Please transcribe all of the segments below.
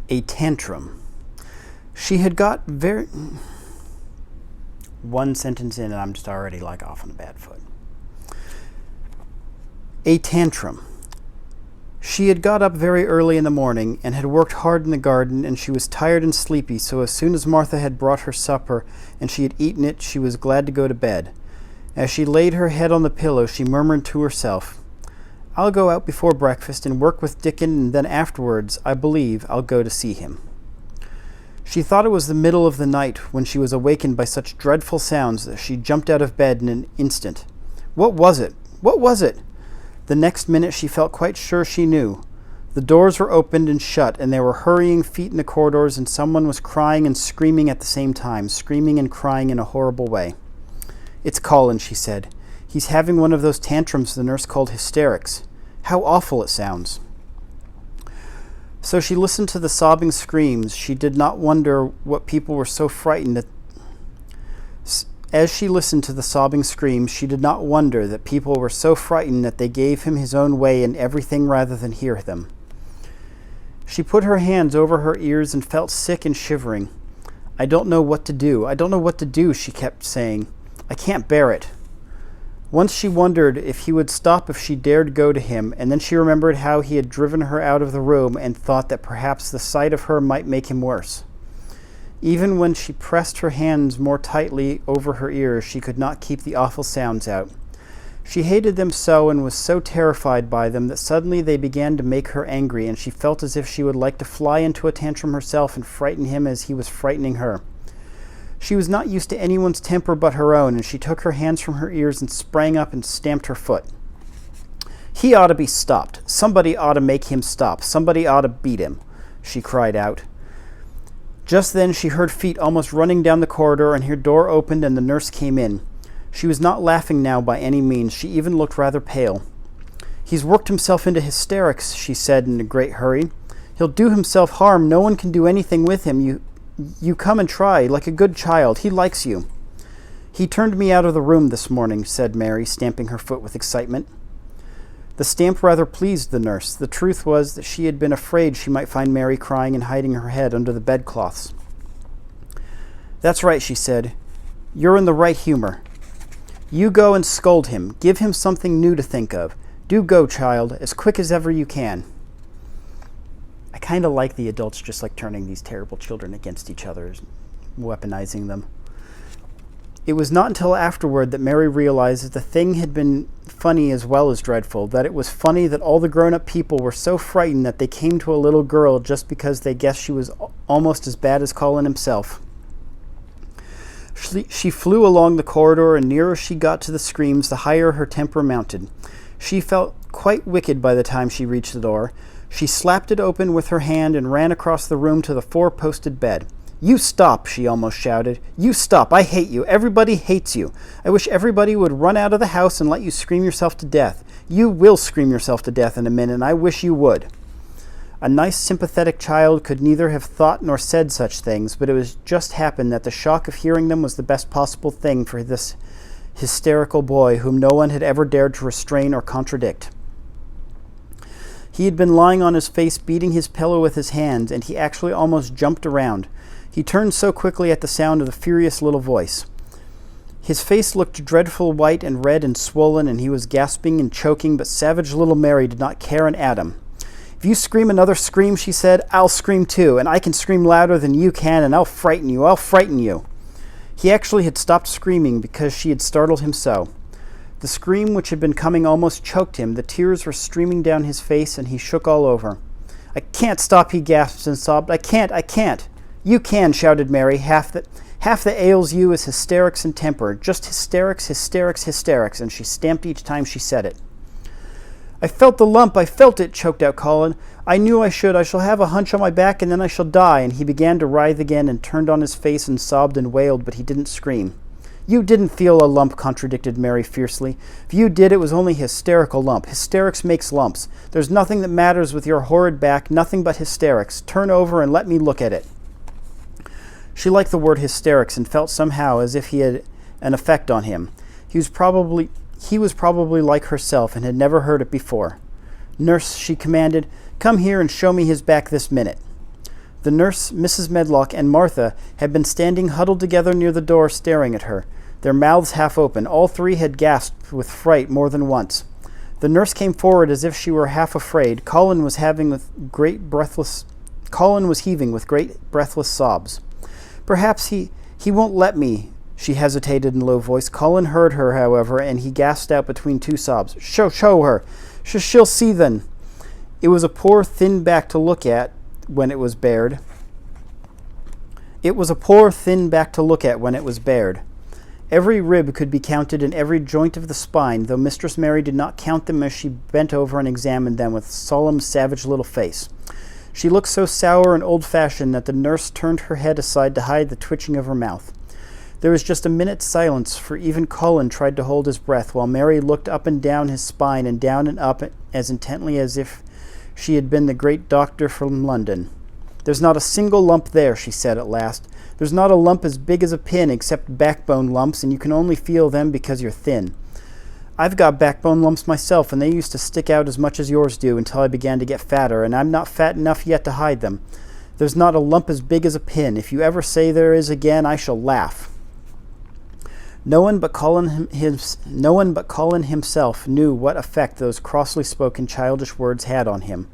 A tantrum. She had got very... One sentence in and I'm just already like off on a bad foot. A tantrum. She had got up very early in the morning and had worked hard in the garden, and she was tired and sleepy, so as soon as Martha had brought her supper and she had eaten it, she was glad to go to bed. As she laid her head on the pillow, she murmured to herself, "I'll go out before breakfast and work with Dickon, and then afterwards, I believe, I'll go to see him." She thought it was the middle of the night when she was awakened by such dreadful sounds that she jumped out of bed in an instant. What was it? What was it? The next minute she felt quite sure she knew. The doors were opened and shut, and there were hurrying feet in the corridors, and someone was crying and screaming at the same time, screaming and crying in a horrible way. "It's Colin," she said. "He's having one of those tantrums the nurse called hysterics. How awful it sounds." So she listened to the sobbing screams. She did not wonder what people were so frightened at. As she listened to the sobbing screams, she did not wonder that people were so frightened that they gave him his own way in everything rather than hear them. She put her hands over her ears and felt sick and shivering. "I don't know what to do. I don't know what to do," she kept saying. "I can't bear it." Once she wondered if he would stop if she dared go to him, and then she remembered how he had driven her out of the room and thought that perhaps the sight of her might make him worse. Even when she pressed her hands more tightly over her ears, she could not keep the awful sounds out. She hated them so and was so terrified by them that suddenly they began to make her angry, and she felt as if she would like to fly into a tantrum herself and frighten him as he was frightening her. She was not used to anyone's temper but her own, and she took her hands from her ears and sprang up and stamped her foot. "He ought to be stopped. Somebody ought to make him stop. Somebody ought to beat him," she cried out. Just then she heard feet almost running down the corridor, and her door opened and the nurse came in. She was not laughing now by any means. She even looked rather pale. "He's worked himself into hysterics," she said in a great hurry. "He'll do himself harm. No one can do anything with him. You come and try, like a good child. He likes you." "He turned me out of the room this morning," said Mary, stamping her foot with excitement. The stamp rather pleased the nurse. The truth was that she had been afraid she might find Mary crying and hiding her head under the bedcloths. "That's right," she said. "You're in the right humor. You go and scold him. Give him something new to think of. Do go, child, as quick as ever you can." I kind of like the adults just like turning these terrible children against each other, weaponizing them. It was not until afterward that Mary realized that the thing had been funny as well as dreadful, that it was funny that all the grown-up people were so frightened that they came to a little girl just because they guessed she was almost as bad as Colin himself. She flew along the corridor, and nearer she got to the screams, the higher her temper mounted. She felt quite wicked by the time she reached the door. She slapped it open with her hand and ran across the room to the four-posted bed. "You stop," she almost shouted. "You stop. I hate you. Everybody hates you. I wish everybody would run out of the house and let you scream yourself to death. You will scream yourself to death in a minute, and I wish you would." A nice, sympathetic child could neither have thought nor said such things, but it was just happened that the shock of hearing them was the best possible thing for this hysterical boy whom no one had ever dared to restrain or contradict. He had been lying on his face, beating his pillow with his hands, and he actually almost jumped around. He turned so quickly at the sound of the furious little voice. His face looked dreadful white and red and swollen, and he was gasping and choking, but savage little Mary did not care an atom. "If you scream another scream," she said, "I'll scream too, and I can scream louder than you can, and I'll frighten you. I'll frighten you." He actually had stopped screaming because she had startled him so. The scream which had been coming almost choked him. The tears were streaming down his face, and he shook all over. "I can't stop," he gasped and sobbed. I can't." "You can," shouted Mary. Half that ails you is hysterics and temper. Just hysterics, hysterics, hysterics," and she stamped each time she said it. "I felt the lump, I felt it," choked out Colin. "I knew I should. I shall have a hunch on my back, and then I shall die." And he began to writhe again and turned on his face and sobbed and wailed, but he didn't scream. "You didn't feel a lump," contradicted Mary fiercely. "If you did, it was only a hysterical lump. Hysterics makes lumps. There's nothing that matters with your horrid back, nothing but hysterics. Turn over and let me look at it." She liked the word hysterics and felt somehow as if he had an effect on him. He was He was probably like herself and had never heard it before. "Nurse," she commanded, "come here and show me his back this minute." The nurse, Mrs. Medlock, and Martha had been standing huddled together near the door staring at her, their mouths half open. All three had gasped with fright more than once. The nurse came forward as if she were half afraid. Colin was heaving with great breathless sobs. "Perhaps he won't let me," she hesitated in a low voice. Colin heard her, however, and he gasped out between two sobs, Show her. She'll see then." It was a poor thin back to look at when it was bared. Every rib could be counted and every joint of the spine, though Mistress Mary did not count them as she bent over and examined them with solemn, savage little face. She looked so sour and old-fashioned that the nurse turned her head aside to hide the twitching of her mouth. There was just a minute's silence, for even Colin tried to hold his breath, while Mary looked up and down his spine and down and up as intently as if she had been the great doctor from London. "There's not a single lump there," she said at last. "There's not a lump as big as a pin, except backbone lumps, and you can only feel them because you're thin. I've got backbone lumps myself, and they used to stick out as much as yours do until I began to get fatter, and I'm not fat enough yet to hide them. There's not a lump as big as a pin. If you ever say there is again, I shall laugh." No one but Colin himself knew what effect those crossly spoken childish words had on him.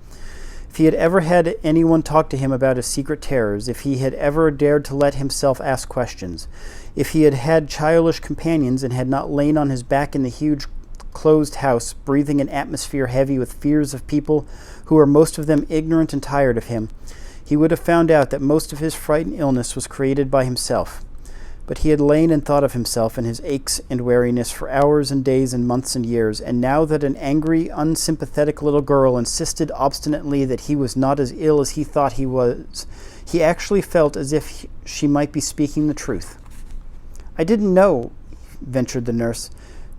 If he had ever had anyone talk to him about his secret terrors, if he had ever dared to let himself ask questions, if he had had childish companions and had not lain on his back in the huge closed house, breathing an atmosphere heavy with fears of people who were most of them ignorant and tired of him, he would have found out that most of his fright and illness was created by himself. But he had lain and thought of himself and his aches and weariness for hours and days and months and years, and now that an angry, unsympathetic little girl insisted obstinately that he was not as ill as he thought he was, he actually felt as if she might be speaking the truth. "I didn't know," ventured the nurse,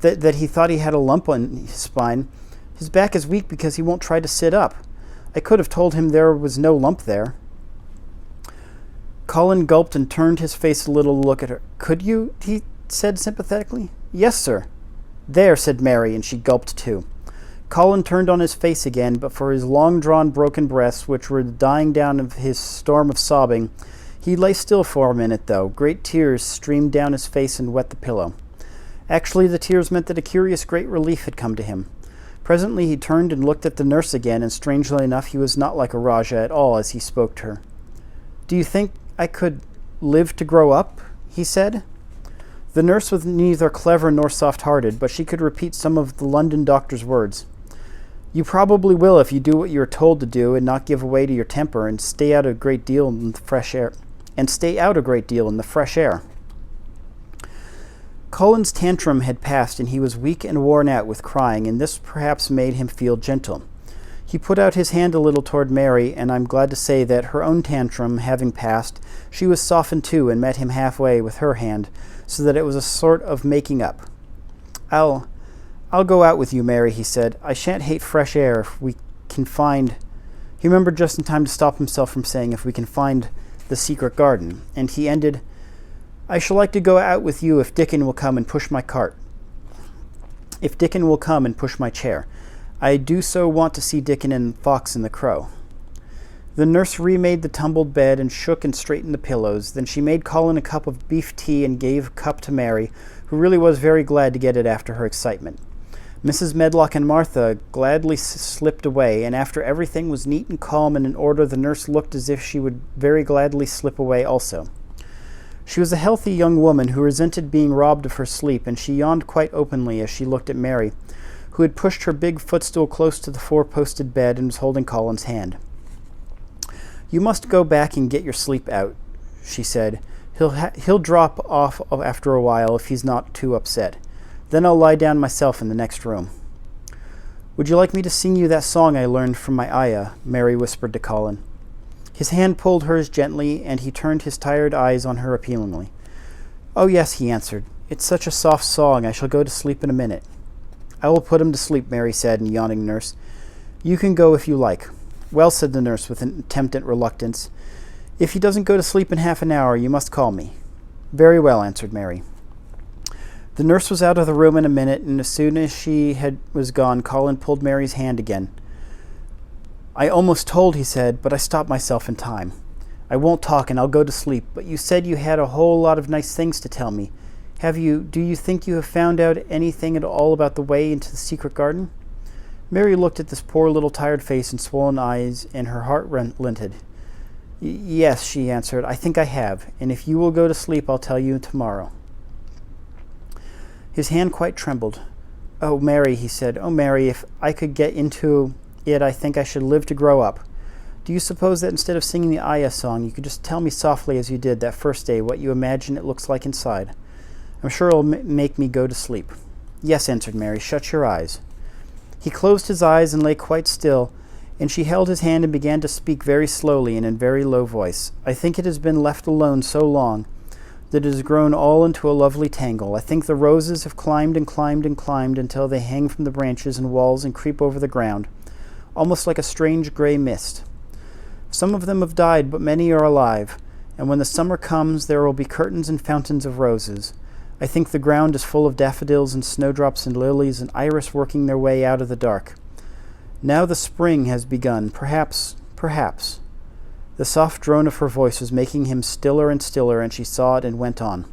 that he thought he had a lump on his spine. His back is weak because he won't try to sit up. I could have told him there was no lump there." Colin gulped and turned his face a little to look at her. "Could you?" he said sympathetically. "Yes, sir." "There," said Mary, and she gulped too. Colin turned on his face again, but for his long-drawn broken breaths, which were the dying down of his storm of sobbing, he lay still for a minute, though. Great tears streamed down his face and wet the pillow. Actually, the tears meant that a curious great relief had come to him. Presently he turned and looked at the nurse again, and strangely enough he was not like a Rajah at all as he spoke to her. "Do you think I could live to grow up?" he said. The nurse was neither clever nor soft-hearted, but she could repeat some of the London doctor's words. "You probably will if you do what you are told to do and not give way to your temper and stay out a great deal in the fresh air. Colin's tantrum had passed, and he was weak and worn out with crying, and this perhaps made him feel gentle. He put out his hand a little toward Mary, and I'm glad to say that, her own tantrum having passed, she was softened too and met him halfway with her hand, so that it was a sort of making up. I'll go out with you, Mary," he said. "I shan't hate fresh air if we can find—" He remembered just in time to stop himself from saying, "if we can find the secret garden," and he ended, "I shall like to go out with you if Dickon will come and push my chair. I do so want to see Dickon and Fox and the Crow." The nurse remade the tumbled bed and shook and straightened the pillows. Then she made Colin a cup of beef tea and gave a cup to Mary, who really was very glad to get it after her excitement. Mrs. Medlock and Martha gladly slipped away, and after everything was neat and calm and in order, the nurse looked as if she would very gladly slip away also. She was a healthy young woman who resented being robbed of her sleep, and she yawned quite openly as she looked at Mary, who had pushed her big footstool close to the four-posted bed and was holding Colin's hand. "You must go back and get your sleep out," she said. He'll drop off after a while if he's not too upset. Then I'll lie down myself in the next room." "Would you like me to sing you that song I learned from my ayah?" Mary whispered to Colin. His hand pulled hers gently, and he turned his tired eyes on her appealingly. "Oh, yes," he answered. "It's such a soft song, I shall go to sleep in a minute." "I will put him to sleep," Mary said, and yawning nurse. "You can go if you like." "Well," said the nurse with an attempt at reluctance, "if he doesn't go to sleep in half an hour, you must call me." "Very well," answered Mary. The nurse was out of the room in a minute, and as soon as was gone, Colin pulled Mary's hand again. I almost told, he said, but I stopped myself in time. I won't talk and I'll go to sleep, but you said you had a whole lot of nice things to tell me. Do you think you have found out anything at all about the way into the secret garden? Mary looked at this poor little tired face and swollen eyes, and her heart relented. Yes, she answered, I think I have, and if you will go to sleep, I'll tell you tomorrow. His hand quite trembled. Oh, Mary, he said, oh, Mary, if I could get into it, I think I should live to grow up. Do you suppose that instead of singing the Aya song, you could just tell me softly as you did that first day what you imagine it looks like inside? I'm sure it'll make me go to sleep. Yes, answered Mary, shut your eyes. He closed his eyes and lay quite still, and she held his hand and began to speak very slowly and in very low voice. I think it has been left alone so long that it has grown all into a lovely tangle. I think the roses have climbed and climbed and climbed until they hang from the branches and walls and creep over the ground, almost like a strange gray mist. Some of them have died, but many are alive, and when the summer comes there will be curtains and fountains of roses. I think the ground is full of daffodils and snowdrops and lilies and iris working their way out of the dark. Now the spring has begun, perhaps. The soft drone of her voice was making him stiller and stiller, and she saw it and went on.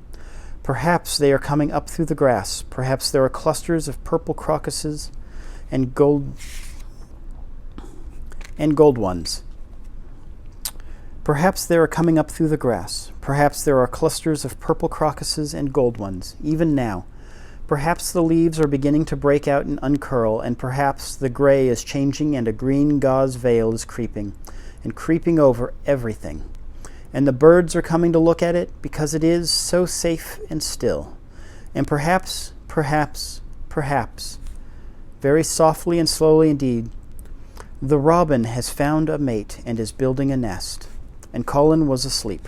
Perhaps they are coming up through the grass. Perhaps there are clusters of purple crocuses and gold ones. Perhaps they are coming up through the grass. Perhaps there are clusters of purple crocuses and gold ones, even now. Perhaps the leaves are beginning to break out and uncurl, and perhaps the gray is changing and a green gauze veil is creeping over everything. And the birds are coming to look at it because it is so safe and still. And perhaps, very softly and slowly indeed, the robin has found a mate and is building a nest. And Colin was asleep.